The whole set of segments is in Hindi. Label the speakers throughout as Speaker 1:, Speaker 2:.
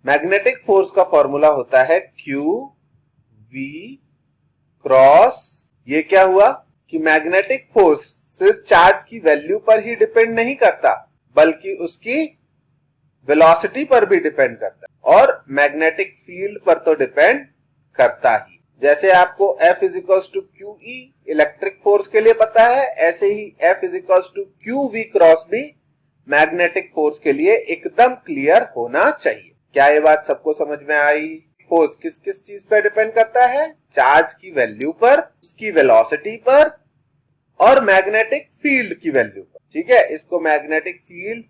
Speaker 1: मैग्नेटिक फोर्स का फॉर्मूला होता है Q V क्रॉस, ये क्या हुआ कि मैग्नेटिक फोर्स सिर्फ चार्ज की वैल्यू पर ही डिपेंड नहीं करता बल्कि उसकी वेलोसिटी पर भी डिपेंड करता है और मैग्नेटिक फील्ड पर तो डिपेंड करता ही। जैसे आपको F is equals to QE electric force के लिए पता है, ऐसे ही F is equals to QV cross भी मैग्नेटिक फोर्स के लिए एकदम क्लियर होना चाहिए। क्या ये बात सबको समझ में आई? फोर्स किस किस चीज पर डिपेंड करता है? चार्ज की वैल्यू पर, उसकी वेलोसिटी पर और मैग्नेटिक फील्ड की वैल्यू पर। ठीक है, इसको मैग्नेटिक फील्ड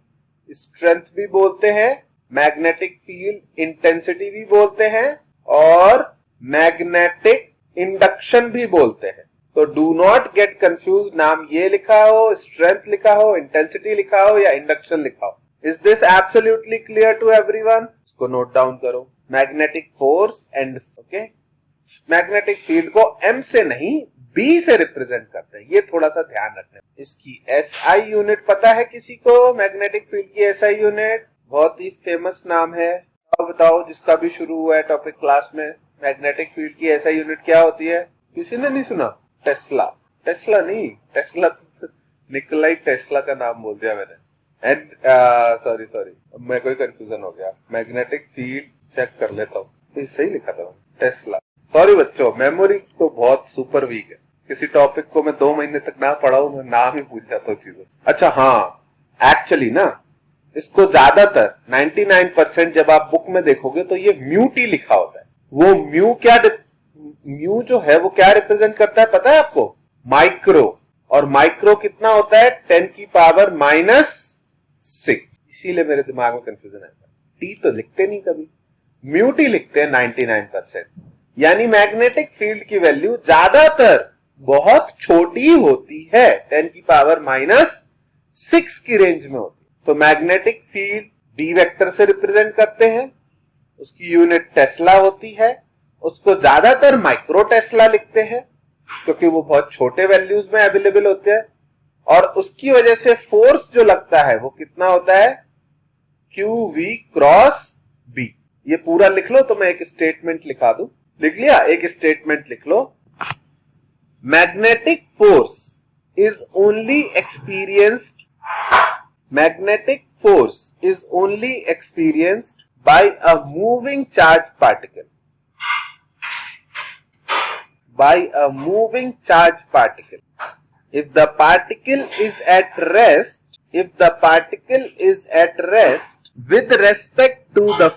Speaker 1: स्ट्रेंथ भी बोलते हैं, मैग्नेटिक फील्ड इंटेंसिटी भी बोलते हैं और मैग्नेटिक इंडक्शन भी बोलते हैं। तो डू नॉट गेट कंफ्यूज, नाम ये लिखा हो, स्ट्रेंथ लिखा हो, इंटेंसिटी लिखा हो या इंडक्शन लिखा हो। Is this absolutely clear to everyone? इसको नोट डाउन करो। Magnetic force and okay, magnetic field को M से नहीं B से रिप्रेजेंट करते हैं, ये थोड़ा सा ध्यान रखना। इसकी SI यूनिट पता है किसी को? मैग्नेटिक फील्ड की SI यूनिट बहुत ही फेमस नाम है। अब बताओ जिसका भी शुरू हुआ है टॉपिक क्लास में, मैग्नेटिक फील्ड की SI यूनिट क्या होती है? किसी ने नहीं सुना? टेस्ला। टेस्ला नहीं, टेस्ला निकोलाई टेस्ला का नाम बोल दिया मैंने। एंड सॉरी मैं कोई कंफ्यूजन हो गया। मैग्नेटिक फील्ड चेक कर लेता हूँ, सही लिखा था टेस्ला। सॉरी बच्चों, मेमोरी तो बहुत सुपर वीक है। किसी टॉपिक को मैं 2 महीने तक ना पढ़ाऊं, मैं नाम ही भूल जाता हूँ चीजों। अच्छा हाँ, एक्चुअली ना इसको ज्यादातर 99% जब आप बुक में देखोगे तो ये म्यू-टी लिखा होता है। वो म्यू जो है वो क्या रिप्रेजेंट करता है पता है आपको? माइक्रो। और माइक्रो कितना होता है? 10 की पावर -6। इसीलिए मेरे दिमाग में कंफ्यूजन आता है। टी तो लिखते नहीं कभी, म्यू-टी लिखते हैं 99%। यानी मैग्नेटिक फील्ड की वैल्यू ज्यादातर बहुत छोटी होती है, 10 की पावर -6 की रेंज में होती है। तो मैग्नेटिक फील्ड B वेक्टर से रिप्रेजेंट करते हैं, उसकी यूनिट टेस्ला होती है, उसको ज्यादातर माइक्रो टेस्ला लिखते हैं क्योंकि वो बहुत छोटे वैल्यूज में अवेलेबल होते हैं और उसकी वजह से फोर्स जो लगता है वो कितना होता है? QV cross B। ये पूरा लिख लो तो मैं एक स्टेटमेंट लिखा दूं। लिख लिया? एक स्टेटमेंट लिख लो। Magnetic force is only experienced by a moving charge particle if the particle is at rest with respect to the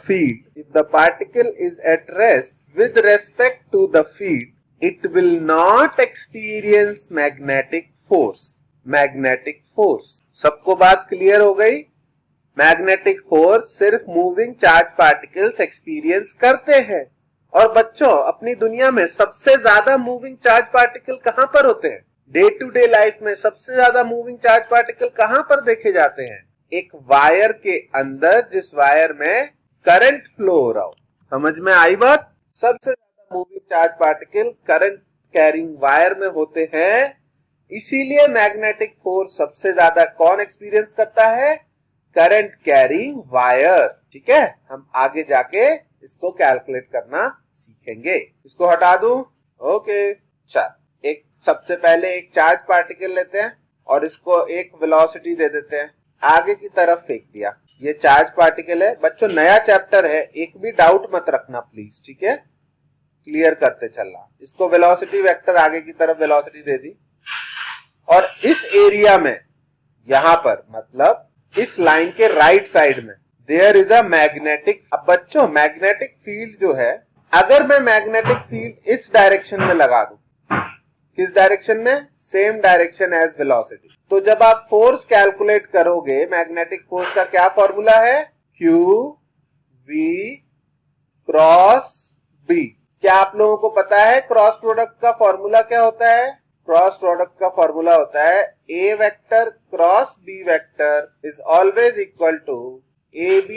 Speaker 1: field, it will not experience magnetic force। सबको बात क्लियर हो गई? मैग्नेटिक फोर्स सिर्फ मूविंग चार्ज पार्टिकल्स एक्सपीरियंस करते हैं। और बच्चों, अपनी दुनिया में सबसे ज्यादा मूविंग चार्ज पार्टिकल कहां पर होते हैं? डे टू डे लाइफ में सबसे ज्यादा मूविंग चार्ज पार्टिकल कहां पर देखे जाते हैं? एक वायर के अंदर, जिस वायर में करंट फ्लो हो रहा हो। समझ में आई बात? सबसे ज्यादा moving charge particle current carrying wire में होते हैं। इसीलिए मैग्नेटिक फोर्स सबसे ज्यादा कौन एक्सपीरियंस करता है? Current carrying wire. ठीक है, हम आगे जाके इसको कैलकुलेट करना सीखेंगे। इसको हटा दूं? ओके, चल एक सबसे पहले एक चार्ज पार्टिकल लेते हैं और इसको एक वेलोसिटी दे देते हैं, आगे की तरफ फेंक दिया। ये चार्ज पार्टिकल है। बच्चों नया चैप्टर है, एक भी डाउट मत रखना प्लीज, ठीक है? क्लियर करते चलना। इसको वेलोसिटी वेक्टर आगे की तरफ वेलोसिटी दे दी और इस एरिया में, यहां पर मतलब इस लाइन के राइट साइड में देयर इज अ मैग्नेटिक। अब बच्चों मैग्नेटिक फील्ड जो है, अगर मैं मैग्नेटिक फील्ड इस डायरेक्शन में लगा दूं, किस डायरेक्शन में? सेम डायरेक्शन एज वेलोसिटी, तो जब आप फोर्स कैलकुलेट करोगे, मैग्नेटिक फोर्स का क्या फॉर्मूला है? QV cross B। क्या आप लोगों को पता है क्रॉस प्रोडक्ट का फॉर्मूला क्या होता है? क्रॉस प्रोडक्ट का फॉर्मूला होता है A vector cross B vector is always equal to AB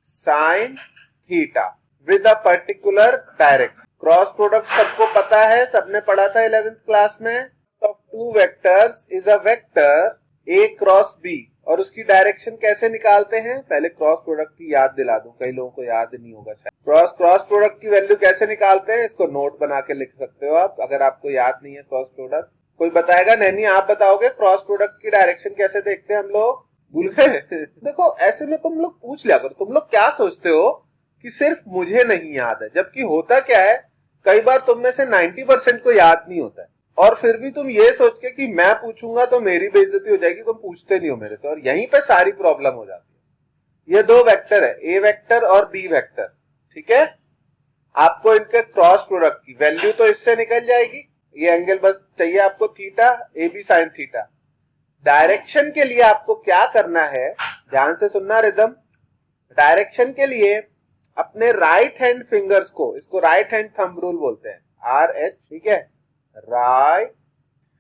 Speaker 1: sine theta with a particular direction. Cross product सबको पता है, सबने पढ़ा था 11th क्लास में। Of two vectors is a vector A cross B और उसकी डायरेक्शन कैसे निकालते हैं? पहले क्रॉस प्रोडक्ट की याद दिला दूं, कई लोगों को याद नहीं होगा शायद। क्रॉस प्रोडक्ट की वैल्यू कैसे निकालते हैं? इसको नोट बना के लिख सकते हो आप, अगर आपको याद नहीं है क्रॉस प्रोडक्ट। कोई बताएगा? नैनी आप बताओगे क्रॉस प्रोडक्ट की डायरेक्शन कैसे देखते हैं हम लोग? भूल गए? देखो ऐसे में तुम लोग पूछ लिया करो, तुम लोग क्या सोचते हो कि सिर्फ मुझे नहीं याद है, जबकि होता क्या है, कई बार तुम में से 90% को याद नहीं होता है, और फिर भी तुम ये सोच के कि मैं पूछूंगा तो मेरी बेइज्जती हो जाएगी, तुम पूछते नहीं हो मेरे से, और यहीं पे सारी प्रॉब्लम हो जाती है। ये दो वेक्टर है, ए वेक्टर और बी वेक्टर, ठीक है। आपको इनके क्रॉस प्रोडक्ट की वैल्यू तो इससे निकल जाएगी, ये एंगल बस चाहिए आपको theta, A B sine theta. Direction के लिए आपको क्या करना है, ध्यान से सुनना रिदम। डायरेक्शन के लिए अपने राइट हैंड फिंगर्स को, इसको राइट हैंड थंब रूल बोलते हैं, RH, ठीक है, राइट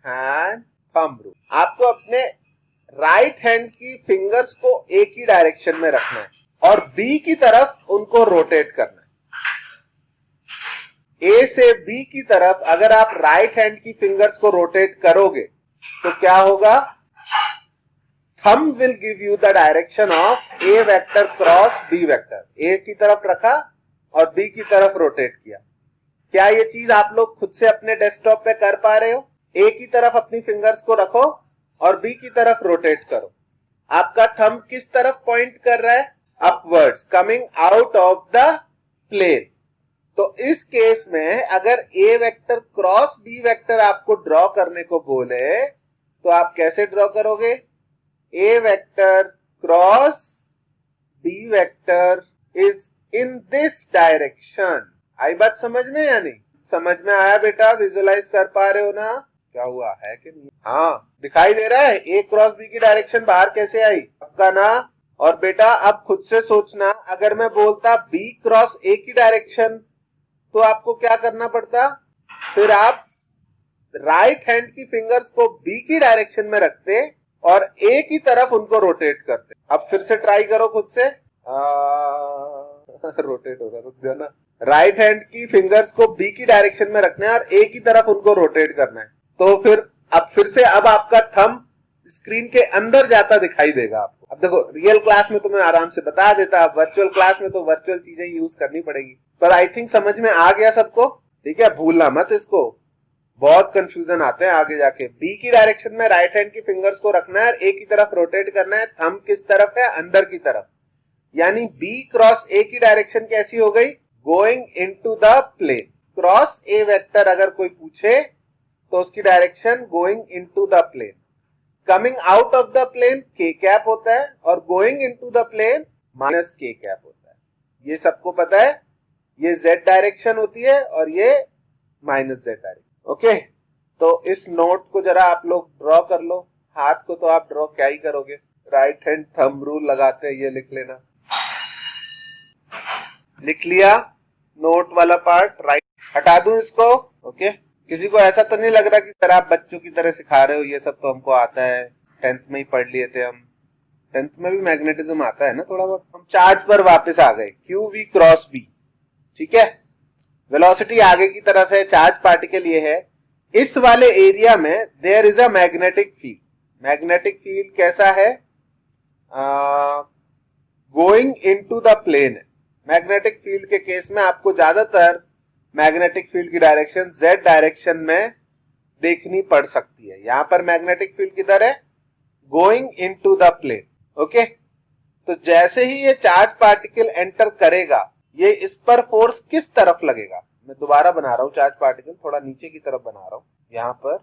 Speaker 1: हैंड थंब रूल। आपको अपने राइट हैंड की फिंगर्स को एक ही डायरेक्शन में रखना है और बी की तरफ उनको रोटेट करना है। ए से बी की तरफ अगर आप राइट हैंड की फिंगर्स को रोटेट करोगे तो क्या होगा? Thumb will give you the direction of A vector cross B vector. A की तरफ रखा और बी की तरफ रोटेट किया। क्या ये चीज आप लोग खुद से अपने डेस्कटॉप पे कर पा रहे हो? ए की तरफ अपनी फिंगर्स को रखो और बी की तरफ रोटेट करो। आपका थंब किस तरफ पॉइंट कर रहा है? Upwards, coming out of the plane. तो इस केस में अगर A vector cross B vector आपको ड्रॉ करने को बोले तो आप कैसे ड्रॉ करोगे? A vector cross B vector is in this direction. आई बात समझ में या नहीं? समझ में आया बेटा? विजुअलाइज कर पा रहे हो ना? क्या हुआ है कि नहीं? हाँ, दिखाई दे रहा है ए क्रॉस बी की डायरेक्शन बाहर कैसे आई आपका ना। और बेटा अब खुद से सोचना, अगर मैं बोलता बी क्रॉस ए की डायरेक्शन तो आपको क्या करना पड़ता? फिर आप राइट हैंड की फिंगर्स को बी की डायरेक्शन में रखते और ए की तरफ उनको रोटेट करते। अब फिर से ट्राई करो खुद से। रोटेट हो रहा, रुक जाओ ना। राइट हैंड की फिंगर्स को बी की डायरेक्शन में रखना है और ए की तरफ उनको रोटेट करना है। तो फिर अब आपका थंब स्क्रीन के अंदर जाता दिखाई देगा आपको। अब देखो, रियल क्लास में तो मैं आराम से बता देता, वर्चुअल क्लास में तो वर्चुअल चीजें यूज करनी पड़ेगी। पर आई थिंक समझ में आ गया सबको, ठीक है? भूलना मत इसको, बहुत कंफ्यूजन आते हैं आगे जाके। बी की डायरेक्शन में राइट हैंड की फिंगर्स को रखना है और ए की तरफ रोटेट करना है। थंब किस तरफ है? अंदर की तरफ। यानी बी क्रॉस ए की डायरेक्शन कैसी हो गई? Going into the plane. Cross A vector अगर कोई पूछे तो उसकी direction going into the plane. Coming out of the plane K cap होता है और गोइंग इनटू द प्लेन माइनस के कैप होता है। ये सबको पता है। ये जेड डायरेक्शन होती है और ये माइनस जेड डायरेक्शन। ओके, तो इस नोट को जरा आप लोग ड्रॉ कर लो। हाथ को तो आप ड्रॉ क्या ही करोगे, राइट हैंड थंब रूल लगाते हैं, ये लिख लेना। लिख लिया नोट वाला पार्ट, राइट। हटा दूं इसको? ओके, किसी को ऐसा तो नहीं लग रहा कि सर आप बच्चों की तरह सिखा रहे हो, ये सब तो हमको आता है, 10th में ही पढ़ लिए थे हम। 10th में भी मैग्नेटिज्म आता है ना थोड़ा बहुत। हम चार्ज पर वापस आ गए, क्यू वी क्रॉस बी, ठीक है। वेलोसिटी आगे की तरफ है, चार्ज पार्टिकल ये है। इस वाले एरिया में there is a magnetic field. Magnetic field कैसा है? गोइंग इनटू द प्लेन है। मैग्नेटिक फील्ड के केस में आपको ज्यादातर मैग्नेटिक फील्ड की डायरेक्शन जेड डायरेक्शन में देखनी पड़ सकती है। यहां पर मैग्नेटिक फील्ड किधर है? Going into the plane. Okay, तो जैसे ही ये चार्ज पार्टिकल एंटर करेगा, ये इस पर फोर्स किस तरफ लगेगा? मैं दोबारा बना रहा हूं चार्ज पार्टिकल, थोड़ा नीचे की तरफ बना रहा हूं यहां पर,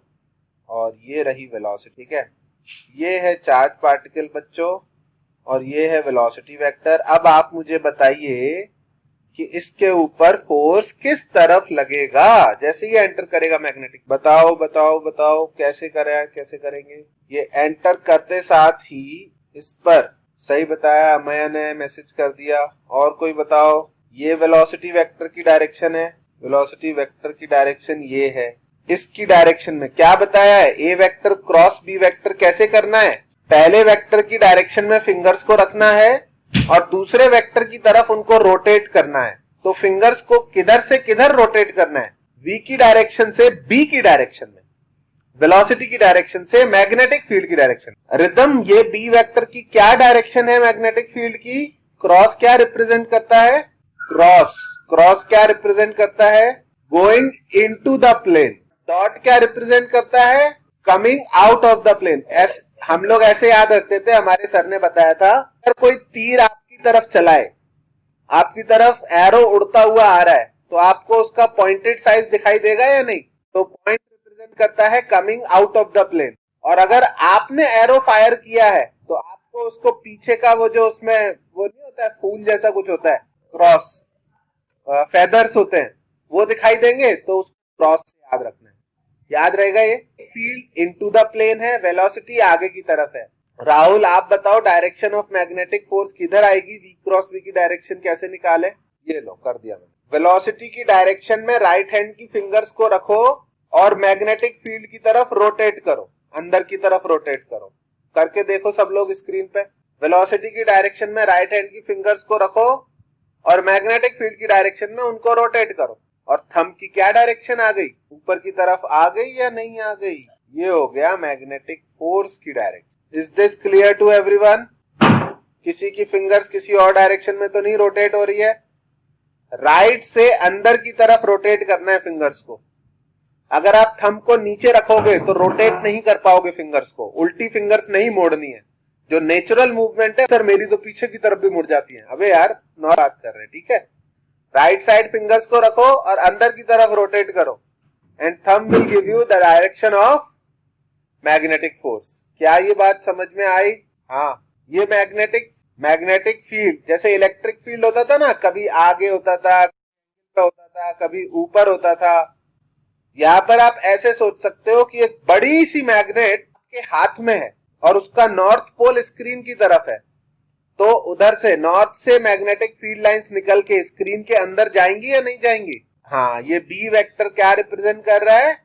Speaker 1: और ये रही वेलोसिटी, ठीक है। ये है चार्ज पार्टिकल बच्चों और ये है वेलोसिटी वेक्टर। अब आप मुझे बताइए कि इसके ऊपर फोर्स किस तरफ लगेगा जैसे ये एंटर करेगा मैग्नेटिक। बताओ बताओ बताओ, कैसे करेंगे? ये एंटर करते साथ ही इस पर, सही बताया, अमया ने मैसेज कर दिया। और कोई बताओ? ये वेलोसिटी वेक्टर की डायरेक्शन है, वेलोसिटी वेक्टर की डायरेक्शन ये है। इसकी डायरेक्शन में क्या बताया है? ए वेक्टर क्रॉस बी वेक्टर कैसे करना है? पहले वेक्टर की डायरेक्शन में फिंगर्स को रखना है और दूसरे वेक्टर की तरफ उनको रोटेट करना है। तो फिंगर्स को किधर से किधर रोटेट करना है? वी की डायरेक्शन से बी की डायरेक्शन में। वेलोसिटी की डायरेक्शन से मैग्नेटिक फील्ड की डायरेक्शन। रिदम, ये बी वेक्टर की क्या डायरेक्शन है मैग्नेटिक फील्ड की? क्रॉस क्या रिप्रेजेंट करता है? क्रॉस क्या रिप्रेजेंट करता है? Going into the plane. Dot क्या रिप्रेजेंट करता है? Coming out of the plane. हम लोग ऐसे याद रखते थे, हमारे सर ने बताया था, अगर कोई तीर आपकी तरफ चलाए, आपकी तरफ एरो उड़ता हुआ आ रहा है, तो आपको उसका पॉइंटेड साइज दिखाई देगा या नहीं? तो पॉइंट रिप्रेजेंट करता है coming out of the plane. और अगर आपने एरो फायर किया है तो आपको उसको पीछे का वो जो उसमें वो नहीं होता है, फूल जैसा कुछ होता है, क्रॉस फेदर्स होते हैं, वो दिखाई देंगे, तो उसको क्रॉस से याद रखना है। याद रहेगा ये। फील्ड इनटू द प्लेन है, वेलोसिटी आगे की तरफ है। राहुल आप बताओ डायरेक्शन ऑफ मैग्नेटिक फोर्स किधर आएगी? v क्रॉस v की डायरेक्शन कैसे निकाले? ये लो कर दिया मैंने। वेलोसिटी की डायरेक्शन में राइट हैंड की फिंगर्स को रखो और मैग्नेटिक फील्ड की तरफ रोटेट करो, अंदर की तरफ रोटेट करो। करके देखो सब लोग स्क्रीन पे। वेलोसिटी की डायरेक्शन में राइट हैंड की फिंगर्स को रखो और मैग्नेटिक फील्ड की डायरेक्शन में उनको रोटेट करो। और थंब की क्या डायरेक्शन आ गई? ऊपर की तरफ आ गई या नहीं आ गई? ये हो गया मैग्नेटिक फोर्स की direction. Is this clear to everyone? किसी की फिंगर्स किसी और डायरेक्शन में तो नहीं रोटेट हो रही है? राइट से अंदर की तरफ रोटेट करना है फिंगर्स को। अगर आप थंब को नीचे रखोगे तो रोटेट नहीं कर पाओगे फिंगर्स को, उल्टी फिंगर्स नहीं मोड़नी है। जो नेचुरल मूवमेंट है, सर मेरी तो पीछे की तरफ भी मुड़ जाती है। अबे यार नॉर्मल बात कर रहे हैं, ठीक है। राइट साइड फिंगर्स को रखो और अंदर की तरफ रोटेट करो and thumb will give you the direction of magnetic force. क्या ये बात समझ में आई? हाँ, ये मैग्नेटिक फील्ड जैसे इलेक्ट्रिक फील्ड होता था ना, कभी आगे होता था, कभी ऊपर होता था। यहां पर आप ऐसे सोच सकते हो कि एक बड़ी सी मैग्नेट आपके हाथ में है और उसका नॉर्थ पोल स्क्रीन की तरफ है, तो उधर से नॉर्थ से मैग्नेटिक फील्ड लाइंस निकल के स्क्रीन के अंदर जाएंगी या नहीं जाएंगी? हाँ, ये बी वेक्टर क्या रिप्रेजेंट कर रहा है?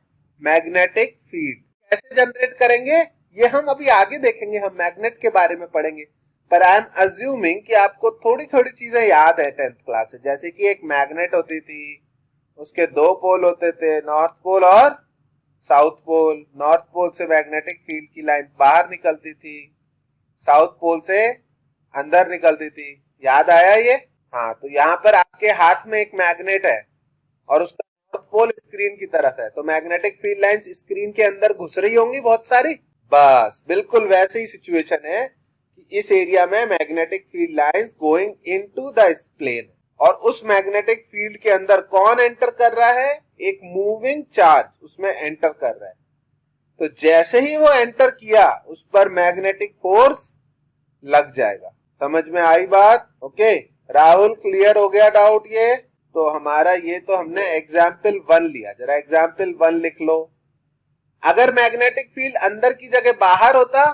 Speaker 1: Magnetic field. कैसे जनरेट करेंगे ये हम अभी आगे देखेंगे, हम मैग्नेट के बारे में पढ़ेंगे। पर आई एम अज्यूमिंग कि आपको थोड़ी थोड़ी चीजें याद है 10th क्लास से। जैसे कि एक मैग्नेट होती थी, उसके दो पोल होते थे, नॉर्थ पोल और साउथ पोल। नॉर्थ पोल से मैग्नेटिक फील्ड की लाइन बाहर निकलती थी, साउथ पोल से अंदर निकलती थी। याद आया ये? हाँ, तो यहाँ पर आपके हाथ में एक मैग्नेट है और उसका नॉर्थ पोल स्क्रीन की तरफ है, तो मैग्नेटिक फील्ड लाइंस स्क्रीन के अंदर घुस रही होंगी बहुत सारी। बस बिल्कुल वैसे ही सिचुएशन है कि इस एरिया में magnetic field lines going into the plane, और उस मैग्नेटिक फील्ड के अंदर कौन एंटर कर रहा है? एक मूविंग चार्ज उसमें एंटर कर रहा है। तो जैसे ही वो एंटर किया उस पर मैग्नेटिक फोर्स लग जाएगा। समझ में आई बात? ओके राहुल, क्लियर हो गया डाउट ये? तो हमारा ये तो हमने एग्जाम्पल 1 लिया, जरा एग्जाम्पल 1 लिख लो। अगर मैग्नेटिक फील्ड अंदर की जगह बाहर होता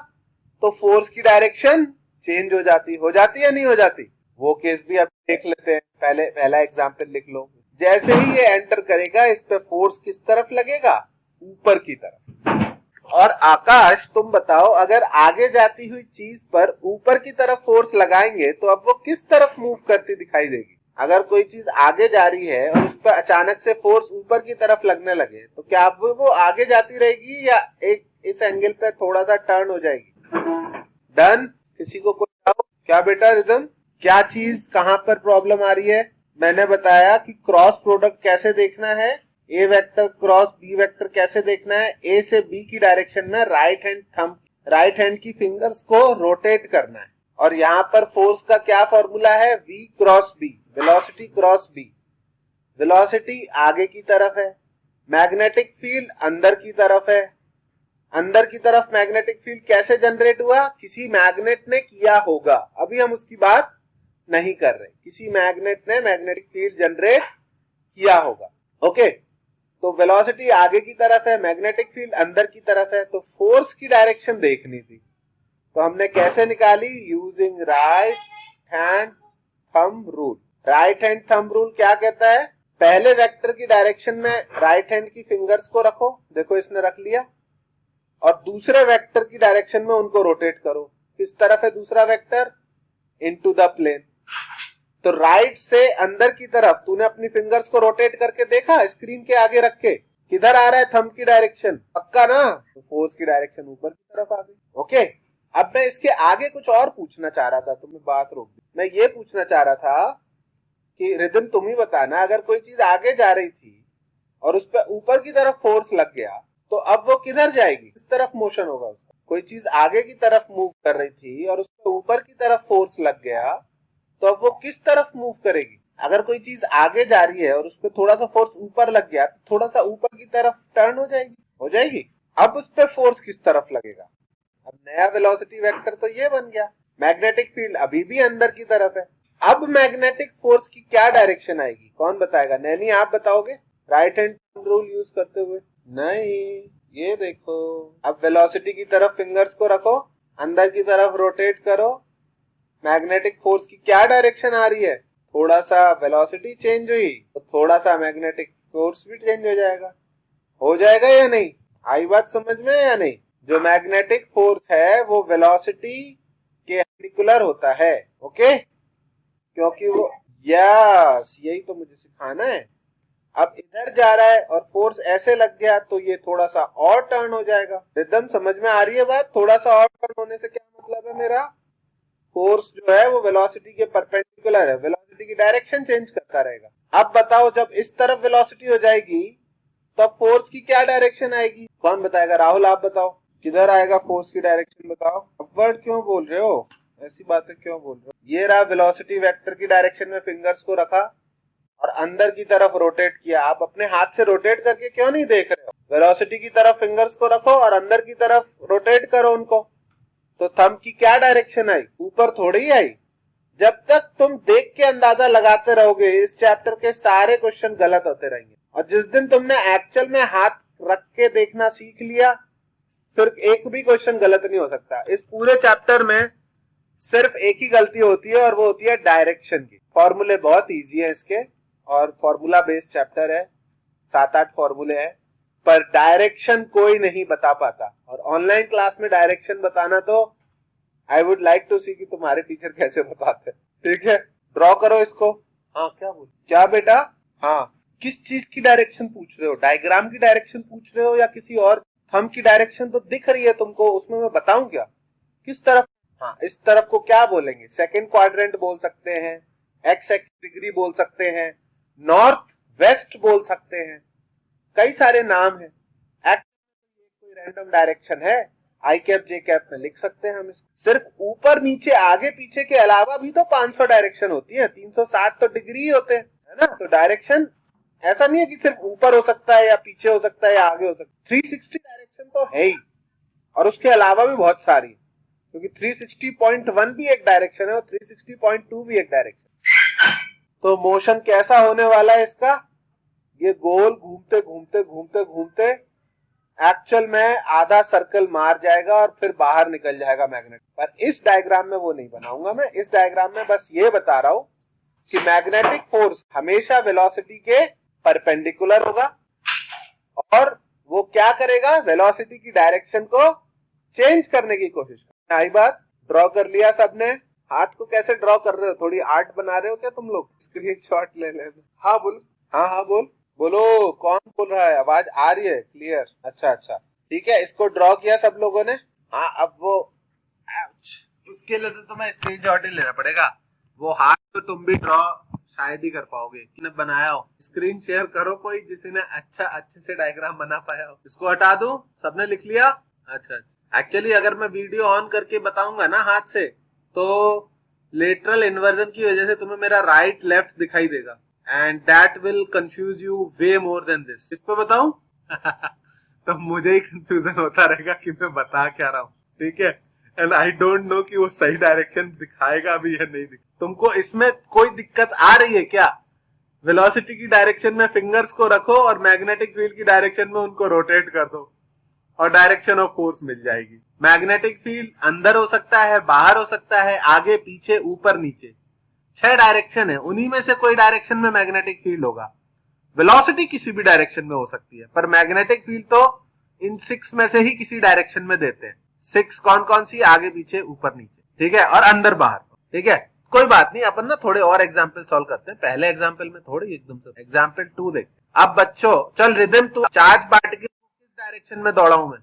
Speaker 1: तो फोर्स की डायरेक्शन चेंज हो जाती या नहीं हो जाती? वो केस भी अब देख लेते हैं। पहला एग्जाम्पल लिख लो। जैसे ही ये एंटर करेगा इस पे फोर्स किस तरफ लगेगा? ऊपर की तरफ। और आकाश तुम बताओ, अगर आगे जाती हुई चीज पर ऊपर की तरफ फोर्स लगाएंगे तो अब वो किस तरफ मूव करती दिखाई देगी? अगर कोई चीज आगे जा रही है और उस पर अचानक से फोर्स ऊपर की तरफ लगने लगे तो क्या अब वो आगे जाती रहेगी या एक इस एंगल पे थोड़ा सा टर्न हो जाएगी? डन? किसी को कोई डाउट? क्या बेटा रिदम, क्या चीज कहां पर प्रॉब्लम आ रही है? मैंने बताया कि क्रॉस प्रोडक्ट कैसे देखना है, ए वेक्टर क्रॉस बी वेक्टर कैसे देखना है। ए से बी की डायरेक्शन में राइट हैंड की फिंगर्स को रोटेट करना है। और यहाँ पर फोर्स का क्या फॉर्मूला है? v cross B, velocity cross B. Velocity आगे की तरफ है, मैग्नेटिक फील्ड अंदर की तरफ है। अंदर की तरफ मैग्नेटिक फील्ड कैसे जनरेट हुआ? किसी मैग्नेट ने किया होगा, अभी हम उसकी बात नहीं कर रहे। किसी मैग्नेट ने मैग्नेटिक फील्ड जनरेट किया होगा। ओके, तो वेलोसिटी आगे की तरफ है, मैग्नेटिक फील्ड अंदर की तरफ है, तो फोर्स की डायरेक्शन देखनी थी। तो हमने कैसे निकाली? Using right hand thumb rule. Right hand thumb rule क्या कहता है? पहले वेक्टर की डायरेक्शन में राइट हैंड की फिंगर्स को रखो, देखो इसने रख लिया, और दूसरे वेक्टर की डायरेक्शन में उनको रोटेट करो। किस तरफ है दूसरा वेक्टर? Into the plane. तो राइट से अंदर की तरफ तूने अपनी फिंगर्स को रोटेट करके देखा स्क्रीन के आगे रख के, किधर आ रहा है थंब की डायरेक्शन, पक्का ना? तो फोर्स की डायरेक्शन ऊपर की तरफ आ गई। ओके, अब मैं इसके आगे कुछ और पूछना चाह रहा था, तुमने बात रोक दी। मैं ये पूछना चाह रहा था कि रिदम तुम ही बताना, अगर कोई चीज आगे जा रही थी और उस पर ऊपर की तरफ फोर्स लग गया तो अब वो किधर जाएगी, किस तरफ मोशन होगा उसका? कोई चीज आगे की तरफ मूव कर रही थी और उस पर ऊपर की तरफ फोर्स लग गया तो अब वो किस तरफ मूव करेगी? अगर कोई चीज आगे जा रही है और उस पर थोड़ा सा फोर्स ऊपर लग गया तो थोड़ा सा ऊपर की तरफ टर्न हो जाएगी, हो जाएगी। अब उस पर फोर्स किस तरफ लगेगा? अब नया वेलोसिटी वेक्टर तो ये बन गया। मैग्नेटिक फील्ड अभी भी अंदर की तरफ है। अब मैग्नेटिक फोर्स की क्या डायरेक्शन आएगी, कौन बताएगा? नैनी आप बताओगे राइट हैंड रूल यूज करते हुए? नहीं, ये देखो, अब वेलोसिटी की तरफ फिंगर्स को रखो, अंदर की तरफ रोटेट करो, मैग्नेटिक फोर्स की क्या डायरेक्शन आ रही है? थोड़ा सा वेलोसिटी चेंज हुई तो थोड़ा सा मैग्नेटिक फोर्स भी चेंज हो जाएगा। हो जाएगा या नहीं? आई बात समझ में या नहीं? जो मैग्नेटिक फोर्स है वो वेलोसिटी के परपेंडिकुलर होता है। ओके, क्योंकि वो, यस, यही तो मुझे सिखाना है। अब इधर जा रहा है और फोर्स ऐसे लग गया तो ये थोड़ा सा और टर्न हो जाएगा। रिदम समझ में आ रही है बात? थोड़ा सा और टर्न होने से क्या मतलब है मेरा? फोर्स जो है वो वेलोसिटी के परपेंडिकुलर है, वेलोसिटी की डायरेक्शन चेंज करता रहेगा। अब बताओ, जब इस तरफ वेलोसिटी हो जाएगी तब फोर्स की क्या डायरेक्शन आएगी? कौन बताएगा? राहुल आप बताओ, किधर आएगा फोर्स की डायरेक्शन? बताओ। अपवर्ड क्यों बोल रहे हो, ऐसी बातें क्यों बोल रहे हो? ये रहा वेलोसिटी वेक्टर की डायरेक्शन में फिंगर्स को रखा और अंदर की तरफ रोटेट किया। आप अपने हाथ से रोटेट करके क्यों नहीं देख रहे हो? वेलोसिटी की तरफ फिंगर्स को रखो और अंदर की तरफ रोटेट करो उनको, तो थंब की क्या डायरेक्शन आई? ऊपर थोड़ी आई। जब तक तुम देख के अंदाजा लगाते रहोगे इस चैप्टर के सारे क्वेश्चन गलत होते रहेंगे। और जिस दिन तुमने एक्चुअल में हाथ रख के देखना सीख लिया फिर एक भी क्वेश्चन गलत नहीं हो सकता। इस पूरे चैप्टर में सिर्फ एक ही गलती होती है और वो होती है डायरेक्शन की। फॉर्मूले बहुत इजी है इसके और फॉर्मूला बेस्ड चैप्टर है, 7-8 फॉर्मूले हैं, पर डायरेक्शन कोई नहीं बता पाता। और ऑनलाइन क्लास में डायरेक्शन बताना तो आई वुड लाइक टू सी कि तुम्हारे टीचर कैसे बताते हैं। ठीक है, ड्रॉ करो इसको। हाँ, क्या बोल, क्या बेटा? हाँ, किस चीज की डायरेक्शन पूछ रहे हो? डायग्राम की डायरेक्शन पूछ रहे हो या किसी और? थंब की डायरेक्शन तो दिख रही है तुमको, उसमें मैं बताऊं क्या किस तरफ? हाँ, इस तरफ को क्या बोलेंगे? सेकंड क्वाड्रेंट बोल सकते हैं, एक्स एक्स डिग्री बोल सकते हैं, नॉर्थ वेस्ट बोल सकते हैं, कई सारे नाम है। कोई रैंडम डायरेक्शन है? आई कैप जे कैप में लिख सकते हैं हम इसको। सिर्फ ऊपर नीचे आगे पीछे के अलावा भी तो 500 डायरेक्शन होती है, 360 तो डिग्री होते हैं, है ना? तो डायरेक्शन ऐसा नहीं है कि सिर्फ ऊपर हो सकता है या पीछे हो सकता है या आगे हो सकता है। 360 डायरेक्शन तो है ही, और उसके अलावा भी बहुत सारी, क्योंकि 360.1 भी एक डायरेक्शन है और 360.2 भी एक डायरेक्शन। तो मोशन कैसा होने वाला है इसका? ये गोल घूमते घूमते घूमते घूमते एक्चुअल में आधा सर्कल मार जाएगा और फिर बाहर निकल जाएगा मैग्नेट। पर इस डायग्राम में वो नहीं बनाऊंगा मैं। इस डायग्राम में बस ये बता रहा हूं कि मैग्नेटिक फोर्स हमेशा वेलोसिटी के परपेंडिकुलर होगा और वो क्या करेगा? वेलोसिटी की डायरेक्शन को चेंज करने की कोशिश करेगा। आई बात? ड्रॉ कर लिया सबने? हाथ को कैसे ड्रॉ कर रहे हो? थोड़ी आर्ट बना रहे हो क्या तुम लोग? स्क्रीनशॉट ले लेना। हाँ बोल, हाँ हाँ बोल, बोलो, कौन बोल रहा है? आवाज आ रही है क्लियर? अच्छा अच्छा, ठीक है। इसको ड्रॉ किया सब लोगों ने? हाँ, अब वो उसके लिए तो तुम्हें स्क्रीनशॉट ही लेना पड़ेगा। वो हाथ तो तुम भी ड्रॉ शायद ही कर पाओगे, किसने बनाया हो। स्क्रीन शेयर करो कोई जिसने अच्छे से डायग्राम बना पाया हो। इसको हटा दूं? सबने लिख लिया? अच्छा अच्छा। एक्चुअली अगर मैं वीडियो ऑन करके बताऊंगा ना हाथ से तो लेटरल इन्वर्जन की वजह से तुम्हें मेरा राइट लेफ्ट दिखाई देगा and that will confuse you way more than this. इस पे बताऊं? तो मुझे ही कंफ्यूजन होता रहेगा कि मैं बता क्या रहा हूँ, ठीक है? एंड आई डोंट नो कि वो सही डायरेक्शन दिखाएगा भी या नहीं दिखाएगा। तुमको इसमें कोई दिक्कत आ रही है क्या? वेलोसिटी की डायरेक्शन में फिंगर्स को रखो और मैग्नेटिक फील्ड की डायरेक्शन में उनको रोटेट कर दो और डायरेक्शन ऑफ फोर्स मिल जाएगी। मैग्नेटिक फील्ड अंदर हो सकता है, बाहर हो सकता है, आगे पीछे, ऊपर नीचे, 6 डायरेक्शन है, उन्हीं में से कोई डायरेक्शन में मैग्नेटिक फील्ड होगा। वेलोसिटी किसी भी डायरेक्शन में हो सकती है पर मैग्नेटिक फील्ड तो इन 6 में से ही किसी डायरेक्शन में देते हैं। 6 कौन कौन सी? आगे पीछे, ऊपर नीचे, ठीक है, और अंदर बाहर, ठीक है। कोई बात नहीं, अपन ना थोड़े और एग्जाम्पल सॉल्व करते हैं, पहले एग्जाम्पल में थोड़ी एकदम से। एग्जाम्पल 2 देख। अब बच्चों चल रिदम, तू चार्ज पार्टिकल किस डायरेक्शन में दौड़ाऊं मैं?